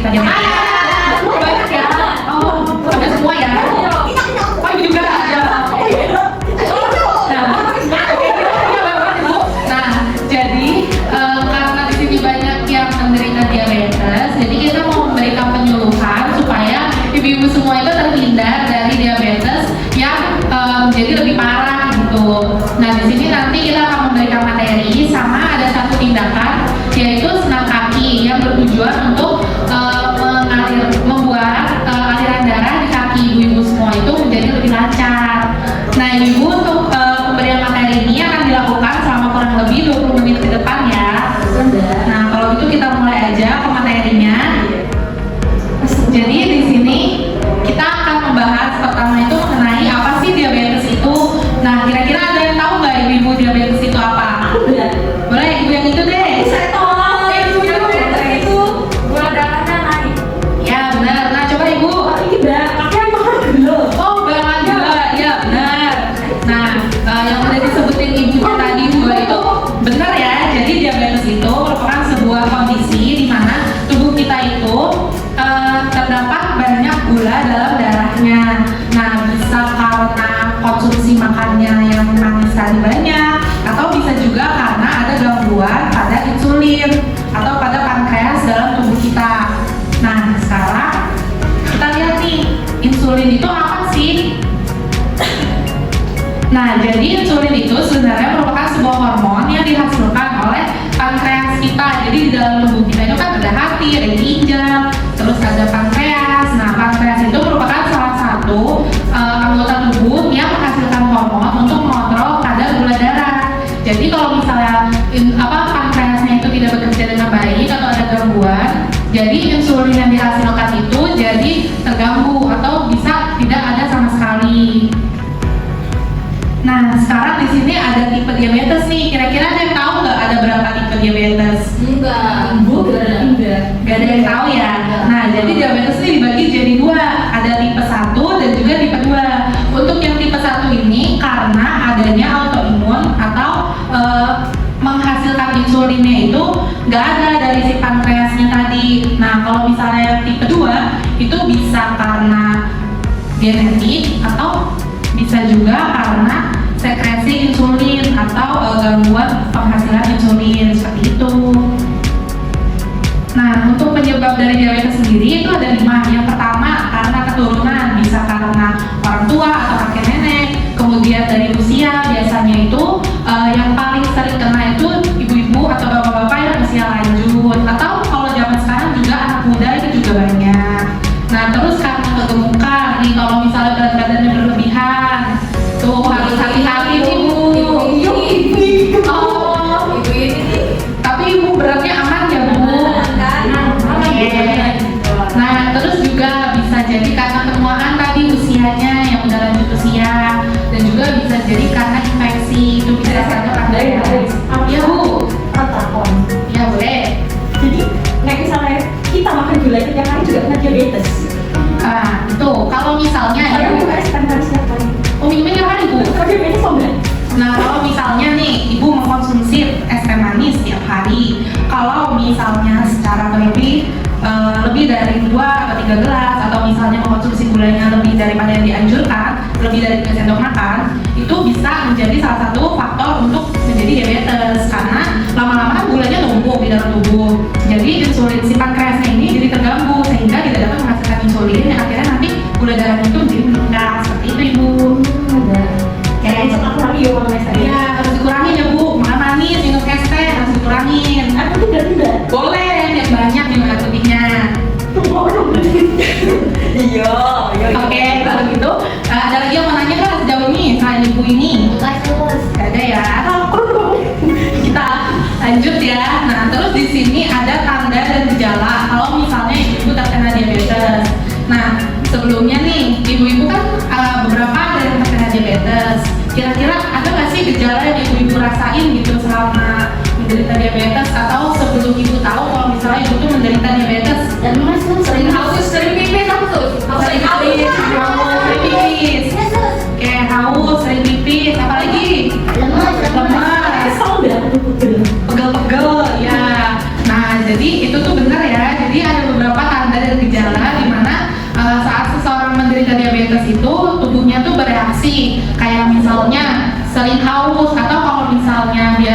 menderita diabetes? Banyak ya? Oh, ada semua ya? Oh, ibu juga ada. Nah, jadi karena di sini banyak yang menderita diabetes, jadi kita mau memberikan penyuluhan supaya ibu-ibu semua itu terhindar dari diabetes yang jadi lebih parah gitu. Nah, di sini nanti kita akan memberikan materi sama ada satu tindakan yaitu senam kaki yang bertujuan untuk membuat aliran darah di kaki ibu-ibu semua itu menjadi lebih lancar. Nah, ibu untuk pemberian materi ini akan dilakukan selama kurang lebih 20 menit ke depan ya. Nah, kalau gitu kita mulai aja ke materinya. Jadi di sini kita akan membahas pertama itu mengenai apa sih diabetes itu. Nah, kira-kira ada yang tahu nggak ibu diabetes itu apa? Boleh ibu yang itu deh. Saya tahu ibu diabetes itu gula darahnya naik. Ya benar. Nah coba ibu. Kakek makan gula. Oh banget gula. Ya benar. Nah yang udah disebutin ibunya tadi dua itu benar ya. Jadi diabetes itu merupakan sebuah kondisi di mana tubuh kita itu terdapat banyak gula dalam darahnya. Nah bisa karena konsumsi makannya yang manis tadi banyak, atau bisa juga karena ada gangguan pada insulin atau pada pankreas dalam tubuh kita. Nah sekarang kita lihat nih, insulin itu apa sih? Nah jadi insulin itu sebenarnya merupakan sebuah hormon yang dihasilkan oleh pankreas kita. Jadi di dalam tubuh kita itu kan ada hati, ada ginjal, terus ada pankreas. Nah pankreas itu merupakan salah satu anggota tubuh yang menghasilkan hormon untuk mengontrol kadar gula darah. Jadi kalau misalnya pankreasnya itu tidak bekerja dengan baik atau ada gangguan, jadi insulin yang dihasilkan itu jadi terganggu atau bisa tidak ada sama sekali. Nah sekarang di sini ada tipe diabetes nih. Kira-kira ada yang tahu nggak ada berapa tipe diabetes? Enggak, Bu, Gak ada yang tahu ya. Nah jadi diabetes ini dibagi jadi dua. Ada tipe 1 dan juga tipe 2. Untuk yang tipe 1 ini karena adanya autoimun atau menghasilkan insulinnya itu nggak ada dari si pankreasnya tadi. Nah kalau misalnya tipe 2 itu bisa karena genetik atau bisa juga karena sekresi insulin atau gangguan penghasilan insulin seperti itu. Nah untuk penyebab dari diabetes sendiri itu ada 5. Yang pertama karena keturunan, bisa karena orang tua atau kakek nenek. Kemudian dari usia, biasanya itu yang paling sering kena itu ibu-ibu atau bapak-bapak yang usia lanjut, atau kalau zaman sekarang juga anak muda itu juga banyak. Nah terus karena kegemukan nih, kalau misalnya berat badannya berlebihan tuh harus hati-hati nih Bu. Ibu ini Tapi ibu beratnya aman ya Bu? Nah terus juga bisa jadi karena penuaan tadi usianya yang udah lanjut usia, dan juga bisa jadi karena infeksi. Itu bisa karena ya Bu? Ya boleh. Jadi kayak misalnya kita makan gula itu tiap hari juga kena diabetes. Nah itu kalau misalnya ya Saya juga eksperimen setiap hari. oh minumnya tiap hari Bu? Kalau diabetes kok enggak? Nah kalau misalnya nih ibu mengkonsumsi es teh manis tiap hari, kalau misalnya secara lebih dari 2 atau 3 gelas, atau misalnya mengkonsumsi gulanya lebih daripada yang dianjurkan, lebih dari 3 sendok makan, itu bisa menjadi salah satu faktor untuk menjadi diabetes karena lama-lama kan gulanya numpuk di dalam tubuh. Jadi insulin si pankreasnya ini jadi terganggu sehingga tidak dapat menghasilkan insulin yang akhirnya nanti gula darahnya itu jadi meningkat. Seperti itu ibu. Kayak cepat lagi ya kalau misalnya. Iya, harus dikurangin ya Bu. Makan manis, minum es teh harus dikurangin. Air putih tidak. Boleh, yang banyak minum air putihnya. Iya. Oke, kalau gitu ada lagi yang mau nanya nggak sejauh ini selain ibu ini? Gak ada ya. Kita lanjut ya. Nah, terus di sini ada tanda dan gejala kalau misalnya ibu terkena diabetes. Nah, sebelumnya nih, ibu-ibu kan beberapa ada yang terkena diabetes. Kira-kira ada nggak sih gejala yang ibu-ibu rasain gitu selama menderita diabetes, atau sebelum ibu tahu kalau misalnya ibu tuh menderita diabetes? Dan mas sering haus, sering pipis aku tuh. Sering pipis, kayak haus, sering pipis, apa lagi? Lemas, pegel-pegel, ya. Nah, jadi itu tuh benar ya. Jadi ada beberapa tanda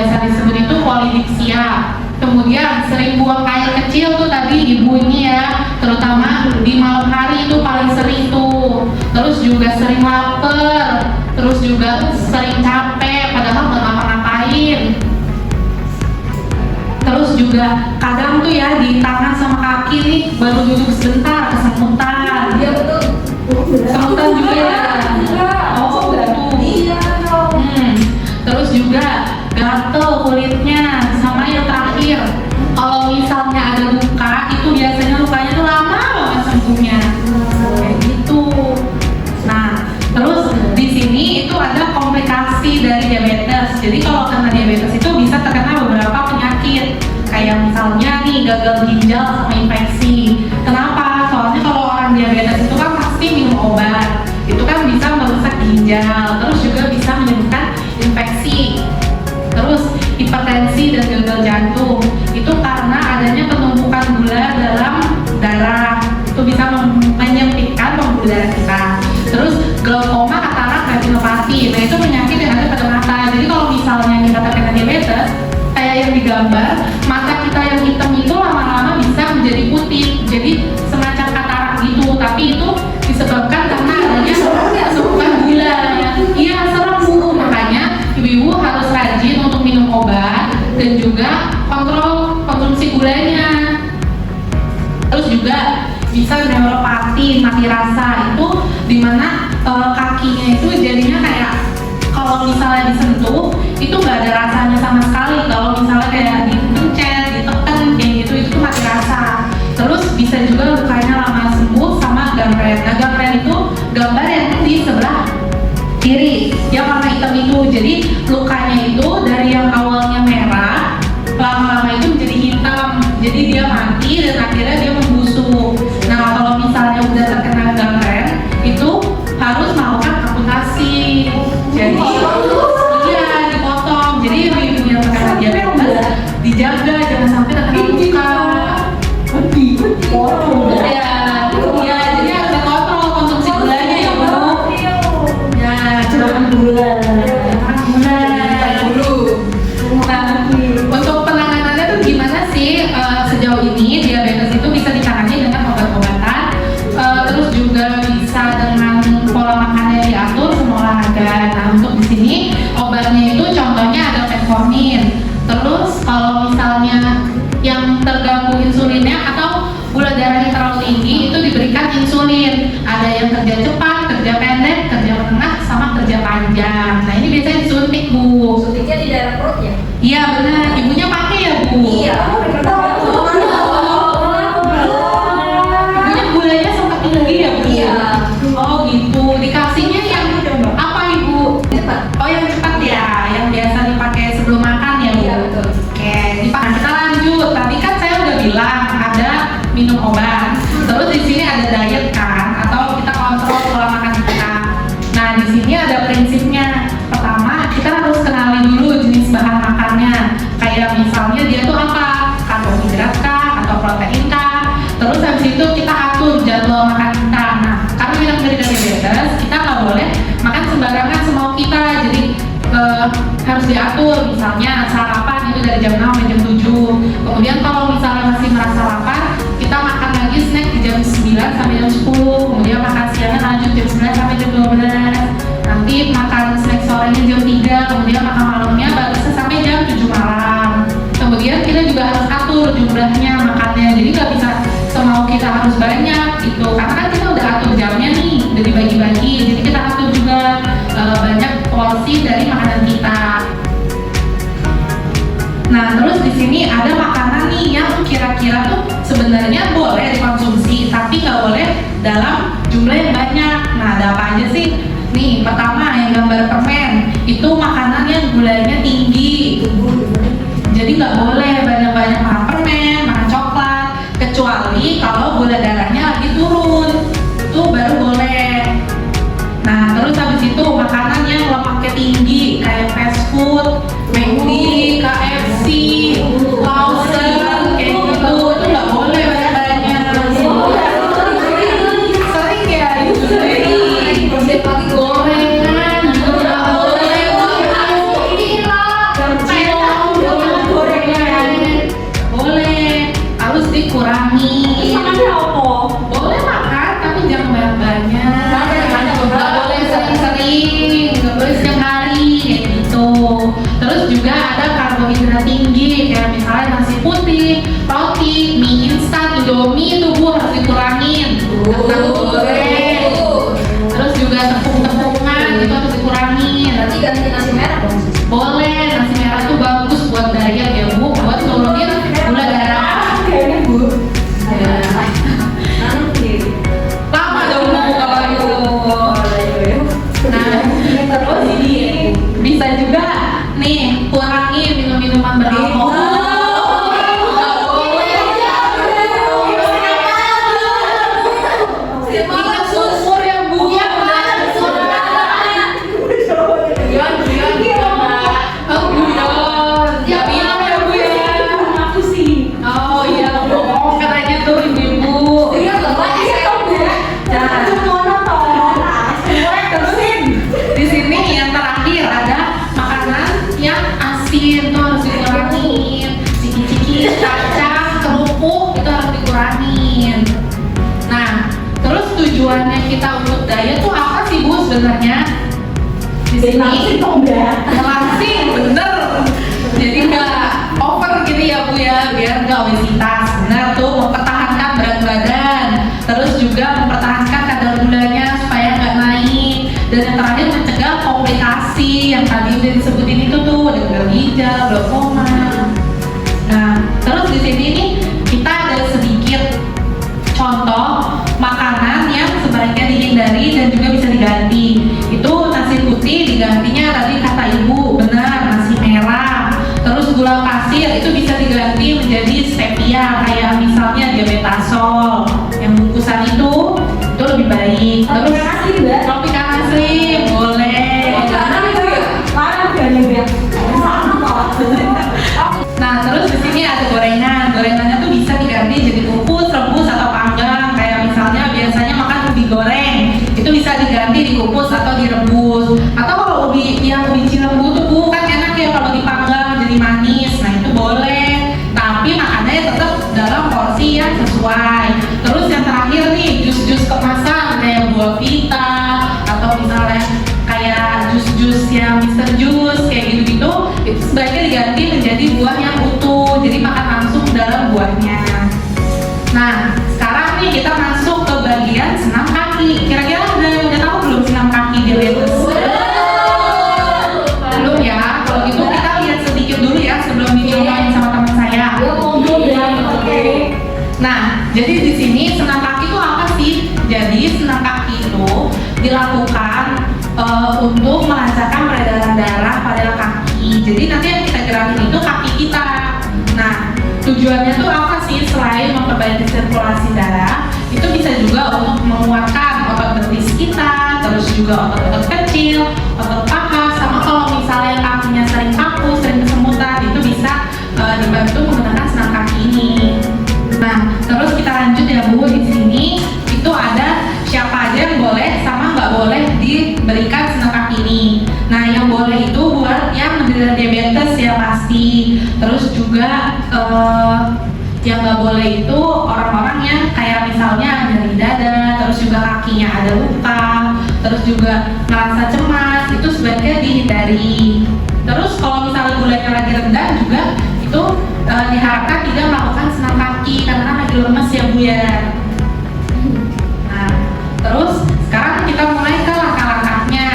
biasa disebut itu polidipsia. Kemudian sering buang air kecil tuh tadi ibu ini ya, terutama di malam hari itu paling sering tuh. Terus juga sering lapar, terus juga sering capek padahal nggak ngapa-ngapain. Terus juga kadang tuh ya di tangan sama kaki nih baru duduk sebentar kesemutan. Iya betul. Semutan juga ya. Oh betul. Iya dong. Terus juga gatel kulitnya, sama yang terakhir kalau misalnya ada luka itu biasanya lukanya tuh lama banget sembuhnya. Kayak gitu. Nah, terus di sini itu ada komplikasi dari diabetes. Jadi kalau kena diabetes itu bisa terkena beberapa penyakit. Kayak misalnya nih gagal ginjal sama infeksi. Kenapa? Soalnya kalau orang diabetes itu kan pasti minum obat. Itu kan bisa merusak ginjal, terus juga bisa menyebabkan infeksi. Terus hipertensi dan gagal jantung itu karena adanya penumpukan gula dalam darah, itu bisa menyempitkan pembuluh darah kita. Terus glaukoma, katarak, retinopati, nah itu penyakit yang ada pada mata. Jadi kalau misalnya kita terkena diabetes, kayak yang digambar, mata kita yang hitam itu lama-lama bisa menjadi putih, jadi semacam katarak gitu. Tapi itu disebabkan karena adanya penumpukan gula ya. Iya serem Bu, makanya ibu-ibu harus rajin untuk minum obat dan juga kontrol konsumsi gulanya. Terus juga bisa neuropati, mati rasa, itu dimana kakinya itu jadinya kayak kalau misalnya disentuh itu nggak ada rasanya sama sekali. Kalau misalnya kayak dipencet, ditekan kayak gitu itu tuh mati rasa. Terus bisa juga lukanya lama sembuh sama gangren. Nah gangren itu gambar yang di sebelah kiri, dia warna hitam itu. Jadi lukanya itu dari yang awalnya merah lama-lama itu menjadi hitam, jadi dia mati dan akhirnya dia membusuk. Nah kalau misalnya udah terkena gangren itu harus melakukan amputasi. Jadi iya dipotong. Jadi ibu yang terkena diabetes dijaga jangan sampai terkena luka. Ya, jadi harus dikontrol konsumsi gulanya ya Bu. Ya, jangan gula. Nah, untuk penanganannya tuh gimana sih? Sejauh ini diabetes itu bisa ditangani dengan obat-obatan, terus juga bisa dengan pola makan yang diatur sama olahraga. Nah, untuk di sini obatnya itu contohnya ada metformin. Terus kalau misalnya yang terganggu insulinnya atau gula darahnya terlalu tinggi itu diberikan insulin. Ada yang kerja cepat, kerja pendek, kerja menengah, sama kerja panjang. Nah ini biasanya disuntik Bu. Suntiknya di daerah perut ya? Iya benar, ibunya pakai ya Bu. Iya. Ibunya gulanya sempat tinggi ya Bu. Iya. Oh gitu, dikasihnya yang apa Ibu? Oh yang cepat ya, yang biasa dipakai sebelum makan ya Bu. Iya betul. Oke, dipakai. Kita lanjut. Tadi kan saya udah bilang ada minum obat. Terus di sini ada diet kan, atau kita kontrol pola makan kita. Nah di sini ada prinsipnya. Pertama kita harus kenali dulu jenis bahan makannya. Kayak misalnya dia tuh apa? Karbohidrat kah? Atau protein kah? Terus habis itu kita atur jadwal makan kita. Nah karena kita menderita diabetes, kita nggak boleh makan sembarangan semau kita. Jadi harus diatur. Misalnya sarapan itu dari jam 6 sampai jam 7. Kemudian kalau misalnya masih merasa lapar, kita makan lagi snack di jam 9 sampai jam 10. Kemudian makan siangnya lanjut jam 9 sampai jam 12. Nanti makan snack sorenya jam 3. Kemudian makan malamnya baru sampai jam 7 malam. Kemudian kita juga harus atur jumlahnya makannya. Jadi nggak bisa semau kita harus banyak gitu. Karena kan kita udah atur jamnya nih, udah dibagi-bagi. Jadi kita atur juga banyak porsi dari makanan kita. Nah, terus di sini ada makanan nih yang kira-kira tuh sebenarnya boleh dikonsumsi, tapi nggak boleh dalam jumlah yang banyak. Nah, ada apa aja sih? Nih, pertama yang gambar permen, itu makanan yang gulanya tinggi. Jadi nggak boleh banyak-banyak makan permen, makan coklat, kecuali kalau gula darahnya lagi turun, itu baru boleh. Nah, terus habis itu makanan yang lemaknya tinggi, kayak fast food, McD, KFC, Lawson, kayak gitu, itu nggak boleh banyak-banyak. Sering ya itu sering. Gorengan juga nggak boleh. Cilok, darah tinggi, kayak misalnya nasi putih, roti, mie instan, indomie itu Bu harus dikurangin. Tahu goreng. Terus juga tepung-tepungan itu harus dikurangin. Berarti ganti nasi merah dong. Boleh, nasi merah tuh bagus buat diet ya Bu, buat nurunin gula darah. Kayaknya Bu. Ya. Nanti. Lama dong Bu kalau itu. Nah, terus ini bisa juga nih kurangi minum-minuman beralkohol. Ingat sumur ya Bu. Oh guyon. Ya minum ya Bu ya. Aku sih. Oh iya bohong katanya tuh ibu-ibu. Iya, Bapak iya dong, Bu. Jangan monoton. Terusin. Di sini yang terakhir ada makanan yang asin tuh harus dikurangin. Ciki-ciki, kacang, kerupuk itu harus dikurangin. Nah, terus tujuannya kita untuk diet tuh apa sih Bu sebenarnya? Di sini langsing bener. Jadi nggak over gitu ya Bu ya, biar nggak obesitas. Benar tuh, mempertahankan berat badan. Terus juga mempertahankan kadar gulanya supaya nggak naik. Dan yang terakhir mencegah komplikasi yang tadi udah disebutin itu tuh, ada gagal ginjal, glaukoma. Nah, terus di sini nih kita ada sedikit contoh makanan yang sebaiknya dihindari dan juga bisa diganti. Itu nasi putih digantinya tadi kata ibu benar nasi merah. Terus gula pasir itu bisa diganti menjadi stevia kayak misalnya diabetasol yang bungkusan itu lebih baik. Terus tropika asli boleh. Nah terus di sini ada gorengan. Gorengannya tuh bisa diganti jadi kukus, rebus atau panggang. Kayak misalnya biasanya makan ubi goreng, itu bisa diganti dikukus atau direbus. Atau kalau ubi yang ubi cilembu tuh Bu kan enak ya kalau dipanggang jadi manis. Nah itu boleh. Tapi makannya tetap dalam porsi yang sesuai. Terus yang terakhir nih jus-jus kemasan kayak buah vita atau misalnya kayak jus-jus yang Mr. Jus kayak gitu-gitu itu sebaiknya diganti menjadi buah yang utuh, jadi makan langsung dalam buahnya. Nah sekarang nih kita masuk ke bagian senam kaki. Kira-kira udah tahu belum senam kaki diabetes? Belum ya? Kalau gitu kita lihat sedikit dulu ya sebelum dicobain sama teman saya. Nah jadi di sini senam kaki itu apa sih? Jadi senam kaki itu dilakukan untuk melancarkan peredaran darah pada kaki. Jadi nanti yang kita gerakin itu kaki kita. Nah, tujuannya tuh apa sih selain memperbaiki sirkulasi darah? Itu bisa juga untuk menguatkan otot betis kita, terus juga otot-otot kecil, otot paha, sama kalau misalnya kakinya sering kaku, sering kesemutan, itu bisa dibantu menggunakan senam kaki ini. Nah, terus kita lanjut ya Bu, di sini itu ada siapa aja yang boleh sama nggak boleh diberikan senam kaki ini. Nah, yang boleh itu buat yang menderita diabetes ya pasti. Terus juga yang nggak boleh itu orang-orang yang kayak misalnya nyeri dada, terus juga kakinya ada luka, terus juga merasa cemas, itu sebaiknya dihindari. Terus kalau misalnya gulanya lagi rendah juga itu diharapkan tidak melakukan senam kaki karena lagi lemes ya Bu ya. Nah, terus sekarang kita mulai ke langkah-langkahnya.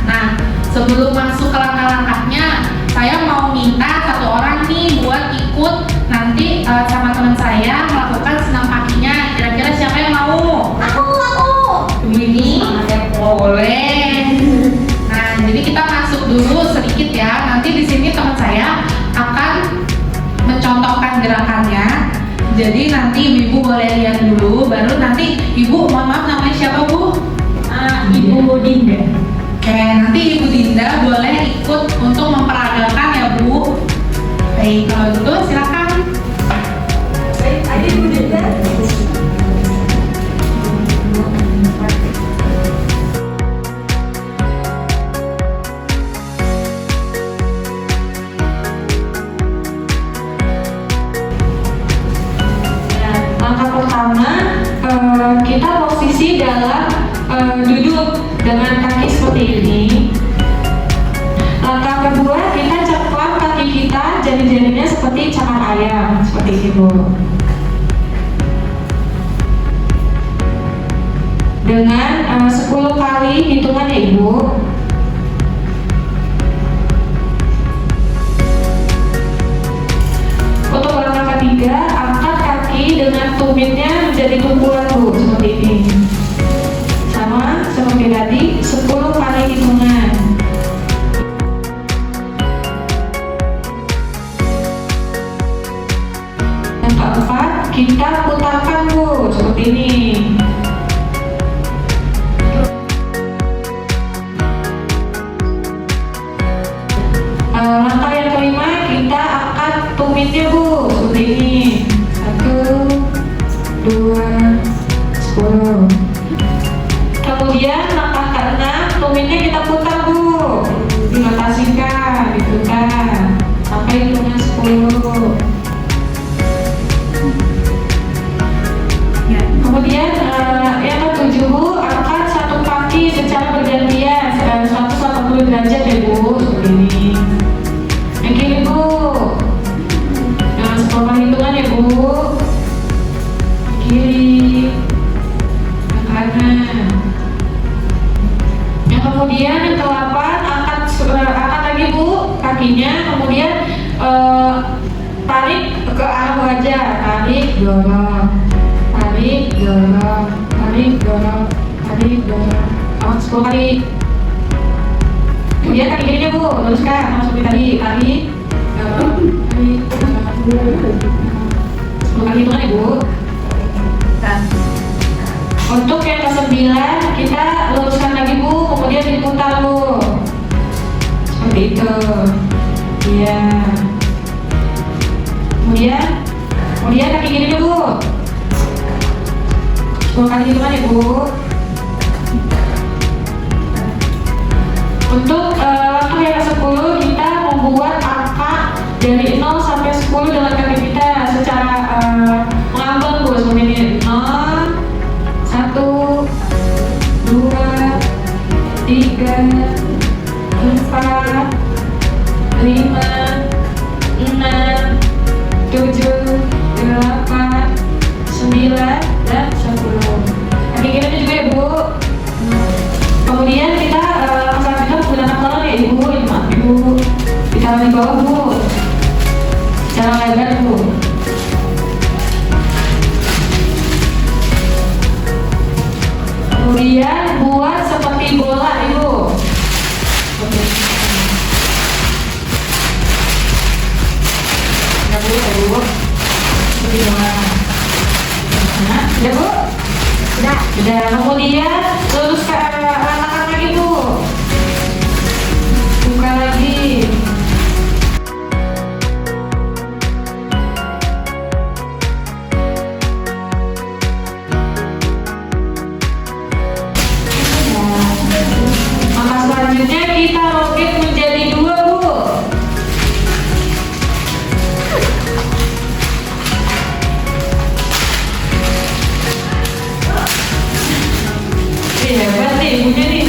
Nah, sebelum masuk ke langkah-langkahnya, saya mau minta satu orang nih buat ikut nanti sama teman saya melakukan senam kakinya. Kira-kira siapa yang mau? Aku. Ini boleh. Nah, jadi kita masuk dulu sedikit ya. Nanti di sini teman saya akan mencontohkan gerakannya. Jadi nanti ibu boleh lihat dulu, baru nanti ibu, mohon maaf namanya siapa Bu? Ibu Dinda. Oke, nanti Ibu Dinda boleh ikut untuk memperagakan ya Bu. Baik, kalau gitu silakan. Baik, ayo Ibu Dinda. Langkah pertama, kita posisi dalam duduk dengan kaki seperti ini. Langkah kedua, kita ceplok kaki kita jari-jarinya seperti cakar ayam, seperti ini Bu. Dengan 10 kali hitungan ya Ibu. Untuk langkah ketiga, angkat kaki dengan tumitnya menjadi tumpuan Bu, seperti ini. Sama seperti tadi, 10 kali hitungan. Yang keempat, kita putarkan Bu, seperti ini. Langkah yang kelima, kita angkat tumitnya Bu, seperti ini. 1, 2, 10. Kemudian langkah keenam, tumitnya kita putar Bu, dirotasikan, diputar sampai hitungan 10. Kemudian yang ketujuh Bu, angkat satu kaki secara bergantian 180 derajat ya Bu, seperti ini. Yang kiri Bu, dengan 10 kali hitungan ya Bu. Kiri, yang kanan. Yang kemudian yang ke-8, angkat lagi Bu kakinya, kemudian tarik ke arah wajah, tarik, dorong, tarik, dorong, tarik, dorong, tarik, dorong. Angkat 10 kali. Kemudian kaki kirinya Bu, luruskan, seperti tadi, tarik, dorong, tarik, dorong. 10 kali hitungan ya Bu. Untuk yang ke-9, kita luruskan lagi Bu, kemudian diputar Bu, seperti itu. Iya. Kemudian kaki kirinya Bu, 10 kali hitungan ya Bu. Untuk langkah yang ke-10, kita membuat angka dari 0 sampai 10 dengan kaki kita secara mengambang Bu, seperti ini. 0, 1, 2, 3, 4, 5, 6, 7, 8, 9, dan 10. Kaki kirinya juga ya Bu. Kemudian kita selanjutnya menggunakan kolon ya Ibu, ini maaf Ibu, ditaruh di bawah Bu, secara lebar Bu. Kemudian buat seperti bola Ibu. Ya Bu, ya Bu, seperti bola. Nah, udah Bu? Udah. Kemudian luruskan ratakan lagi Bu. Buka lagi. Maka selanjutnya kita rokit menjadi 2 Bu. Hebat nih ibunya nih.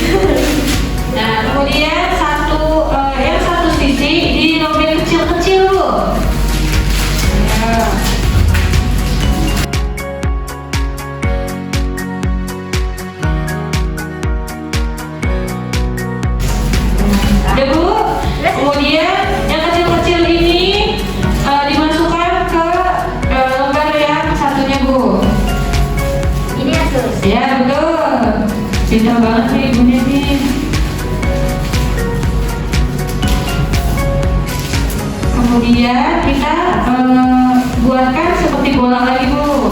Nah kemudian yang satu sisi dirobek kecil-kecil Bu. Ya. Udah Bu. Kemudian yang kecil-kecil ini dimasukkan ke lembar yang satunya Bu. Ini asus. Ya betul. Pintar banget nih ibunya nih. Kemudian kita buatkan seperti bola lagi Bu.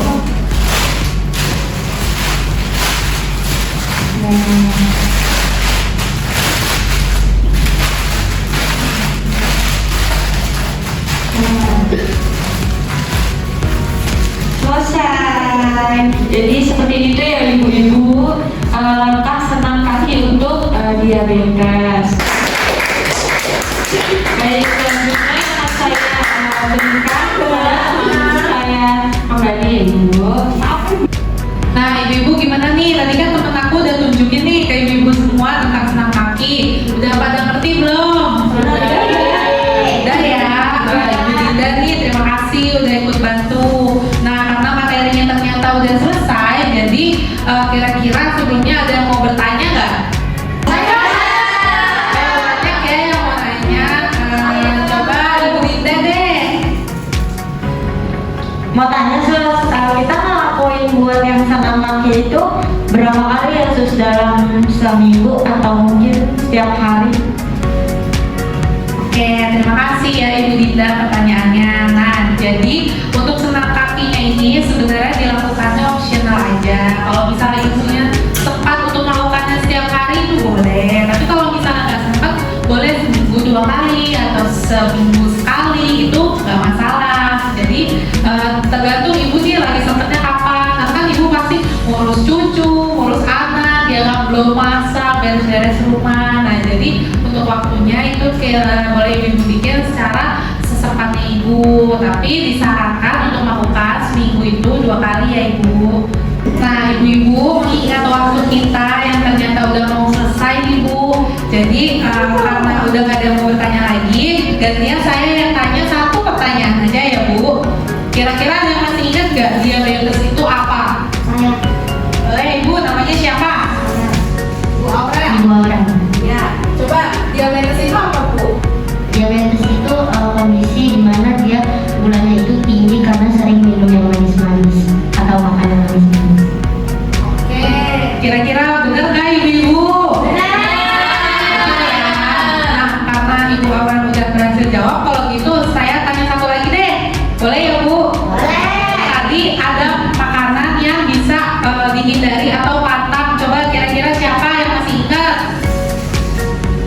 Selesai. Jadi seperti itu ya ibu-ibu, langkah senam kaki untuk diabetes. Baik, selanjutnya akan saya berikan kepada saya kembali ibu. Nah, ibu-ibu gimana nih? Tadi kan temen aku udah tunjukin nih ke ibu-ibu semua tentang senam kaki. Udah pada ngerti belum? Udah ya. Nah, Ibu Dinda nih udah selesai, jadi kira-kira sebelumnya ada yang mau bertanya nggak? Banyak ya yang mau nanya. Coba Ibu Dinda deh. Mau tanya sus, kita ngelakuin buat yang sama kaki itu berapa kali ya sus, dalam seminggu atau mungkin setiap hari? Oke, terima kasih ya Ibu Dinda pertanyaannya. Nah, jadi untuk senam kakinya ini sebenarnya dilakukannya opsional aja. Kalau misalnya ibunya sempat untuk melakukannya setiap hari itu boleh. Tapi kalau misalnya nggak sempat, boleh seminggu 2 kali atau seminggu sekali, itu nggak masalah. Jadi tergantung ibu sih lagi sempatnya kapan. Karena kan ibu pasti ngurus cucu, ngurus anak, ya kan, belum masak, beres-beres rumah. Nah, jadi untuk waktunya itu boleh ibu bikin secara sesempatnya ibu, tapi disarankan untuk melakukan seminggu itu 2 kali ya ibu. Nah, ibu-ibu mengingat waktu kita yang ternyata udah mau selesai ibu. Jadi karena udah gak ada yang mau bertanya lagi, gantian saya yang tanya 1 pertanyaan aja ya Bu. Kira-kira ada yang masih ingat gak diabetes itu apa? Saya. Ibu namanya siapa? Bu Aurel. Ibu orang. Ya, coba diabetes itu apa Bu? Diabetes itu kondisi di mana dia gulanya itu tinggi karena sering minum yang manis-manis atau makanan manis-manis. Oke, kira-kira bener gak ibu-ibu? Benar. Nah, karena Ibu Aurel udah berhasil jawab, kalau gitu saya tanya 1 lagi deh. Boleh ya Bu? Boleh. Tadi ada makanan yang bisa dihindari atau pantang. Coba kira-kira siapa yang masih ingat?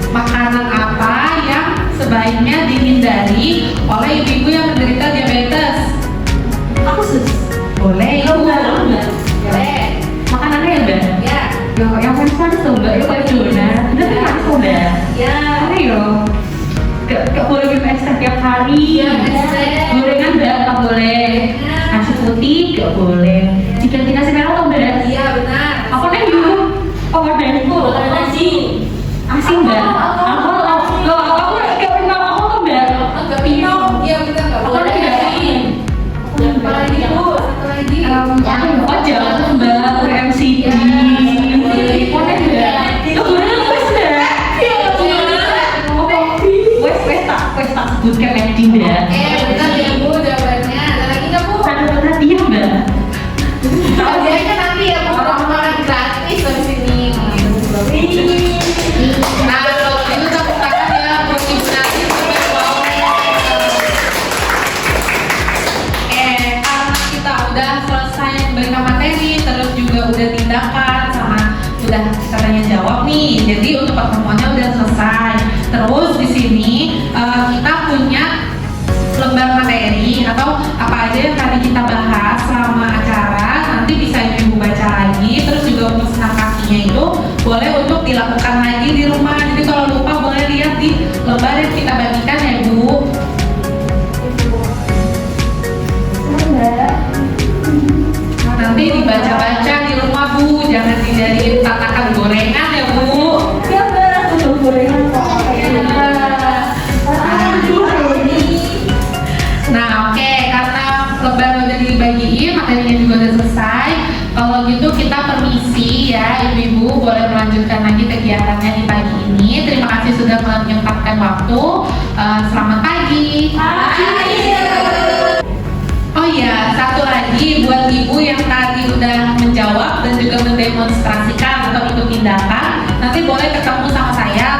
Makanan apa yang sebaiknya dihindari oleh ibu-ibu yang menderita diabetes? Aku sus. Boleh Ibu. Boleh. Makanannya ya Mbak? Ya. Yang manis-manis tuh mbak, itu kayak donat. Itu kan manis tuh mbak. Ya. Apa yo? Gak boleh minum es teh tiap hari. Iya, es teh. Gorengan mbak, gak boleh. Nasi putih gak boleh. Diganti nasi merah tuh mbak. Iya benar. Apa nih yuk? Oh ada itu. Nasi. Asin mbak. Aku gak pernah aku tuh mbak. Enggak minum. Iya benar enggak Aku boleh. lagi gak ingin. Apa lagi Bu? Satu lagi. Oh jangan tuh mbak, MCD. Boleh mbak. Itu boleh wes mbak. Wes tak sebutkan MD mbak. Benar ya Bu jawabannya. Ada lagi nggak Bu? Ada dia mbak. Kalau dia kan nanti ya Bu makan gratis di sini. Nah, kalau itu tepuk tangan ya buat Ibu Nasi sama Ibu Aurel. Karena kita udah selesai memberikan materi, terus juga udah tindakan sama udah kita tanya jawab nih. Jadi untuk pertemuannya udah selesai. Terus di sini kita punya lembar materi atau apa aja yang tadi kita bahas selama acara, nanti bisa ibu baca lagi. Terus juga untuk senam kakinya itu boleh untuk dilakukan lagi di rumah. Jadi kalau lupa boleh lihat di lembar yang kita bagikan ya Bu. Nanti dibaca-baca di rumah Bu, jangan dijadiin tatakan gorengan ya Bu. Ya mbak, aku gorengan kok. Nah oke, karena lembar udah dibagiin, materinya juga udah selesai. Kalau gitu kita permisi ya ibu-ibu, boleh melanjutkan lagi kegiatannya di pagi ini. Terima kasih sudah menyempatkan waktu. Selamat pagi. Oh iya, satu lagi buat ibu yang tadi udah menjawab dan juga mendemonstrasikan atau ikut tindakan, nanti boleh ketemu sama saya